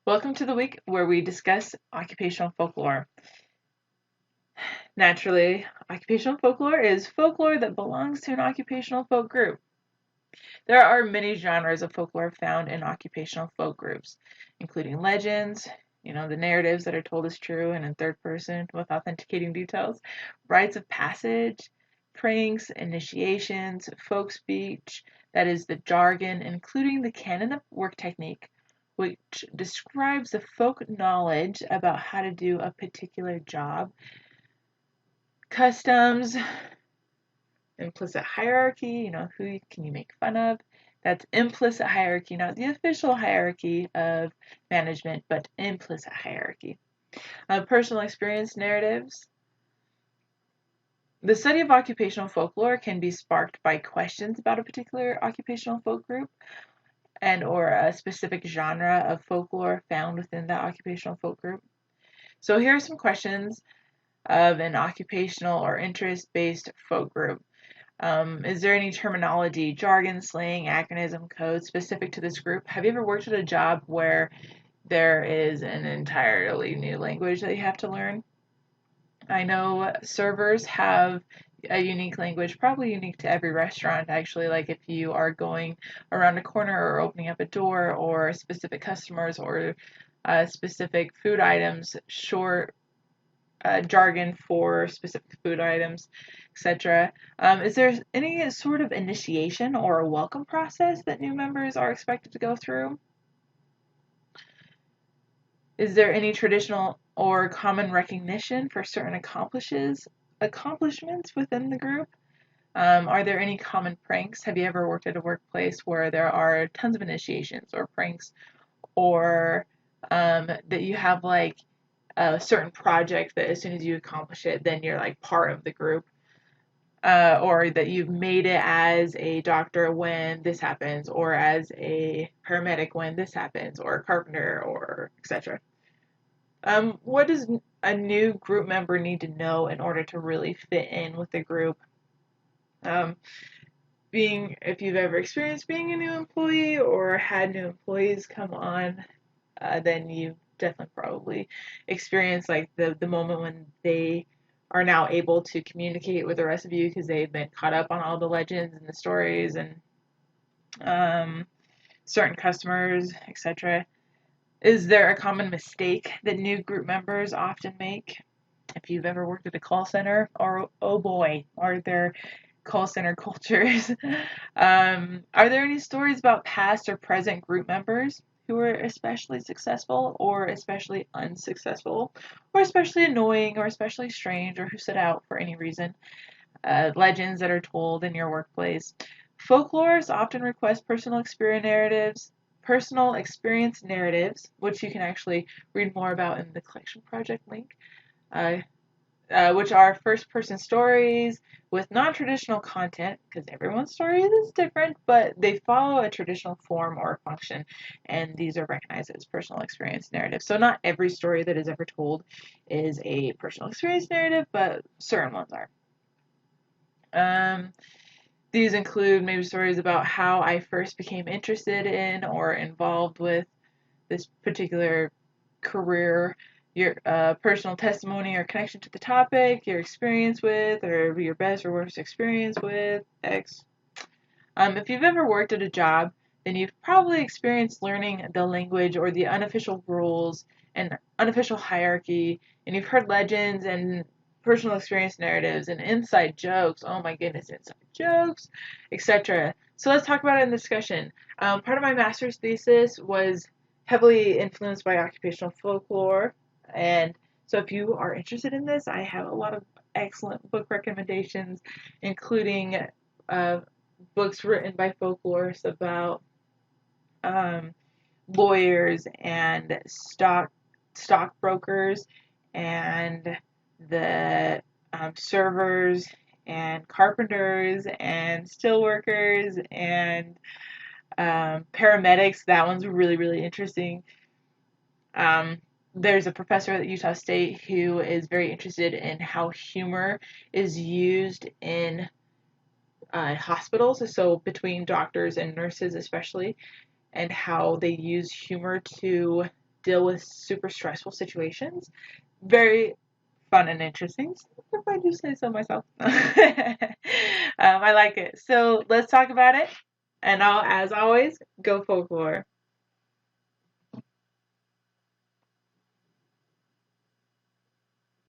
Welcome to the week where we discuss occupational folklore. Naturally, occupational folklore is folklore that belongs to an occupational folk group. There are many genres of folklore found in occupational folk groups, including legends, the narratives that are told as true and in third person with authenticating details, rites of passage, pranks, initiations, folk speech, that is the jargon, including the canon of work technique, which describes the folk knowledge about how to do a particular job, customs, implicit hierarchy, who can you make fun of? That's implicit hierarchy, not the official hierarchy of management, but implicit hierarchy. Personal experience narratives. The study of occupational folklore can be sparked by questions about a particular occupational folk group and or a specific genre of folklore found within that occupational folk group. So here are some questions of an occupational or interest-based folk group. Is there any terminology, jargon, slang, acronym, code specific to this group? Have you ever worked at a job where there is an entirely new language that you have to learn? I know servers have a unique language, probably unique to every restaurant actually, like if you are going around a corner or opening up a door or specific customers or specific food items, short jargon for specific food items, etc. Is there any sort of initiation or a welcome process that new members are expected to go through? Is there any traditional or common recognition for certain accomplishments within the group? Are there any common pranks? Have you ever worked at a workplace where there are tons of initiations or pranks, or that you have like a certain project that as soon as you accomplish it, then you're like part of the group, or that you've made it as a doctor when this happens, or as a paramedic when this happens, or a carpenter, or etc. What does a new group member need to know in order to really fit in with the group? Um, if you've ever experienced being a new employee or had new employees come on, then you've definitely probably experienced like the moment when they are now able to communicate with the rest of you because they've been caught up on all the legends and the stories and um, certain customers, etc. Is there a common mistake that new group members often make? If you've ever worked at a call center, or oh boy, are there call center cultures? Are there any stories about past or present group members who were especially successful or especially unsuccessful or especially annoying or especially strange or who stood out for any reason? Legends that are told in your workplace. Folklores often request personal experience narratives, which you can actually read more about in the collection project link. Uh, which are first person stories with non traditional content, because everyone's story is different, but they follow a traditional form or function, and these are recognized as personal experience narratives. So, not every story that is ever told is a personal experience narrative, but certain ones are. Um, these include maybe stories about how I first became interested in or involved with this particular career, your personal testimony or connection to the topic, your experience with, or your best or worst experience with X. If you've ever worked at a job, then you've probably experienced learning the language or the unofficial rules and unofficial hierarchy, and you've heard legends and personal experience narratives and inside jokes. Oh my goodness, inside jokes, etc. So let's talk about it in the discussion. Part of my master's thesis was heavily influenced by occupational folklore, and so if you are interested in this, I have a lot of excellent book recommendations, including uh, books written by folklorists about um, lawyers and stockbrokers and the servers and carpenters and steelworkers and paramedics. That one's really, really interesting. Um, there's a professor at Utah State who is very interested in how humor is used in hospitals, so between doctors and nurses especially, and how they use humor to deal with super stressful situations. Very fun and interesting, if I do say so myself. I like it. So let's talk about it. And as always, go folklore.